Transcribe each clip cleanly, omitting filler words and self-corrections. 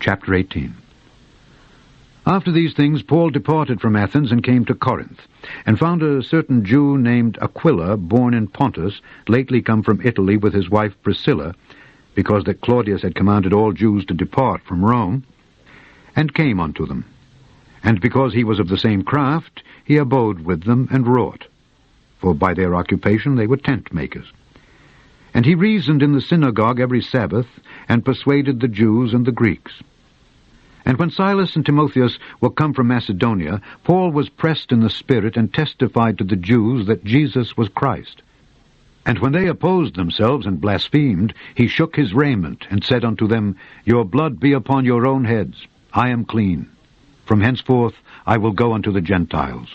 Chapter 18. After these things Paul departed from Athens and came to Corinth, and found a certain Jew named Aquila, born in Pontus, lately come from Italy with his wife Priscilla, because that Claudius had commanded all Jews to depart from Rome, and came unto them. And because he was of the same craft, he abode with them and wrought, for by their occupation they were tent-makers. And he reasoned in the synagogue every Sabbath, and persuaded the Jews and the Greeks. And when Silas and Timotheus were come from Macedonia, Paul was pressed in the Spirit, and testified to the Jews that Jesus was Christ. And when they opposed themselves and blasphemed, he shook his raiment, and said unto them, Your blood be upon your own heads. I am clean. From henceforth I will go unto the Gentiles.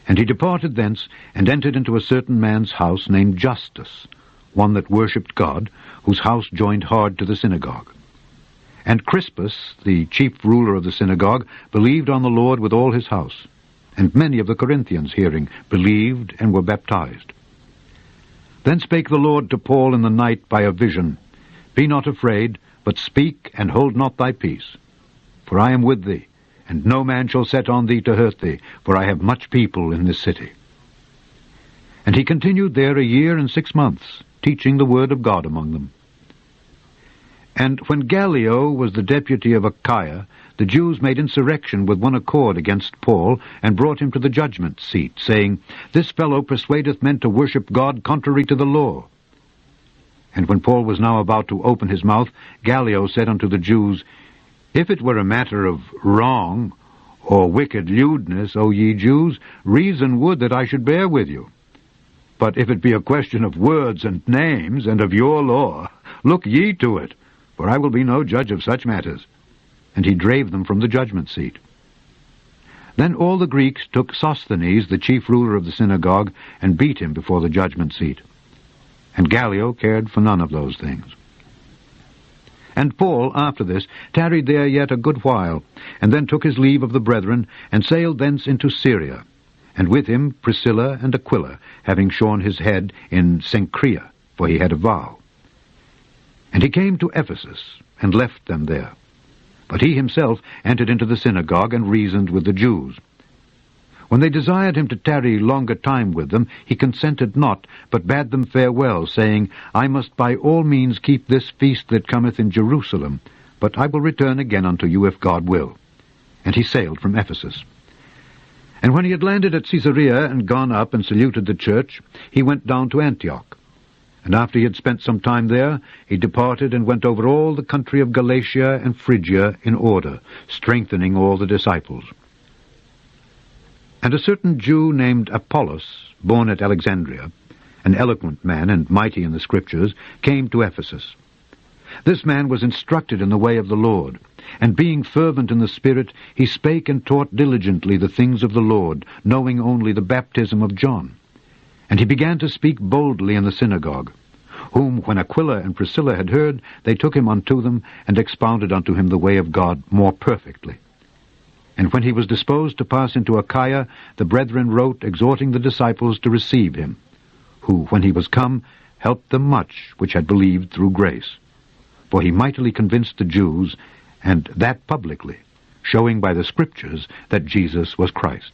And he departed thence, and entered into a certain man's house named Justus, one that worshipped God, whose house joined hard to the synagogue. And Crispus, the chief ruler of the synagogue, believed on the Lord with all his house. And many of the Corinthians, hearing, believed and were baptized. Then spake the Lord to Paul in the night by a vision, Be not afraid, but speak, and hold not thy peace. For I am with thee, and no man shall set on thee to hurt thee, for I have much people in this city. And he continued there 1 year and 6 months, teaching the word of God among them. And when Gallio was the deputy of Achaia, the Jews made insurrection with one accord against Paul, and brought him to the judgment seat, saying, This fellow persuadeth men to worship God contrary to the law. And when Paul was now about to open his mouth, Gallio said unto the Jews, If it were a matter of wrong or wicked lewdness, O ye Jews, reason would that I should bear with you. But if it be a question of words and names, and of your law, look ye to it, for I will be no judge of such matters. And he drave them from the judgment seat. Then all the Greeks took Sosthenes, the chief ruler of the synagogue, and beat him before the judgment seat. And Gallio cared for none of those things. And Paul, after this, tarried there yet a good while, and then took his leave of the brethren, and sailed thence into Syria, and with him Priscilla and Aquila, having shorn his head in Cenchrea, for he had a vow. And he came to Ephesus, and left them there. But he himself entered into the synagogue, and reasoned with the Jews. When they desired him to tarry longer time with them, he consented not, but bade them farewell, saying, I must by all means keep this feast that cometh in Jerusalem, but I will return again unto you if God will. And he sailed from Ephesus. And when he had landed at Caesarea, and gone up and saluted the church, he went down to Antioch. And after he had spent some time there, he departed and went over all the country of Galatia and Phrygia in order, strengthening all the disciples. And a certain Jew named Apollos, born at Alexandria, an eloquent man and mighty in the Scriptures, came to Ephesus. This man was instructed in the way of the Lord, and being fervent in the Spirit, he spake and taught diligently the things of the Lord, knowing only the baptism of John. And he began to speak boldly in the synagogue, whom, when Aquila and Priscilla had heard, they took him unto them, and expounded unto him the way of God more perfectly. And when he was disposed to pass into Achaia, the brethren wrote, exhorting the disciples to receive him, who, when he was come, helped them much which had believed through grace. For he mightily convinced the Jews, and that publicly, showing by the Scriptures that Jesus was Christ.